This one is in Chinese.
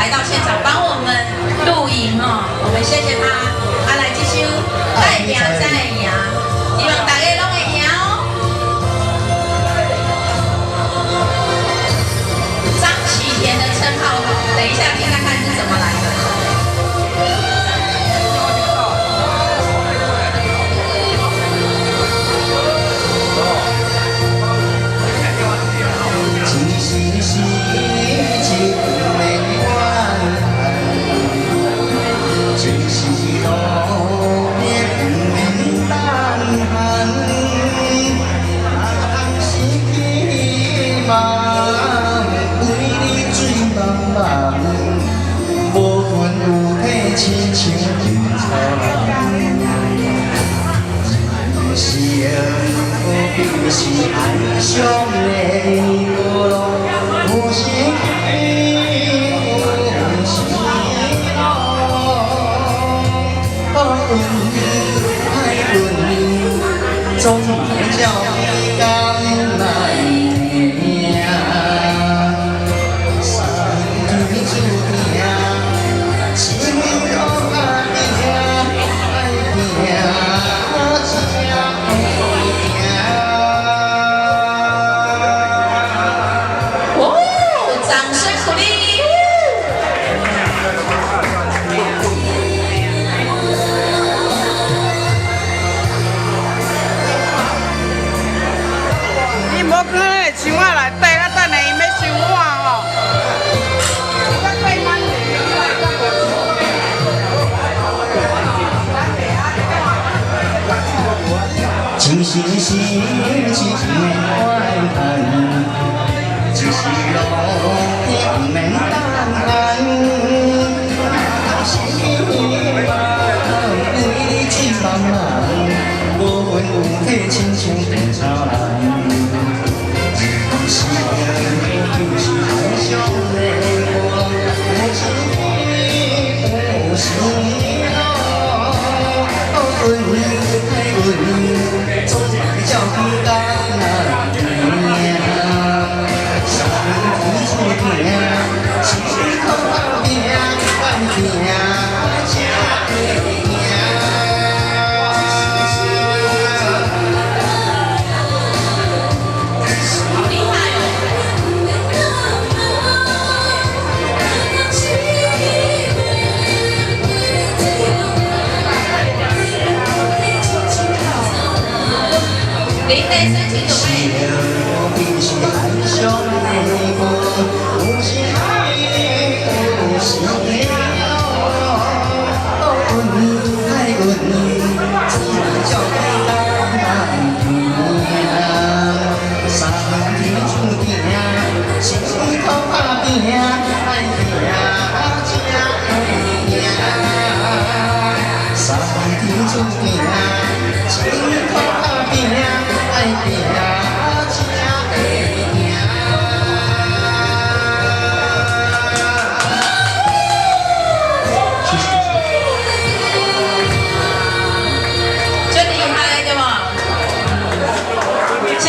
来到现场帮我们录影哦，我们谢谢他。来这首爱赢才会赢，希望大家拢会赢哦。张启田的称号，等一下听看看是怎么来的。 是爱上的路，有时起，有时落。好运歹运，总叫你甘来命。上天注定，幸福爱拼。 箱仔内底，啊，等下伊要收碗吼。真心是一年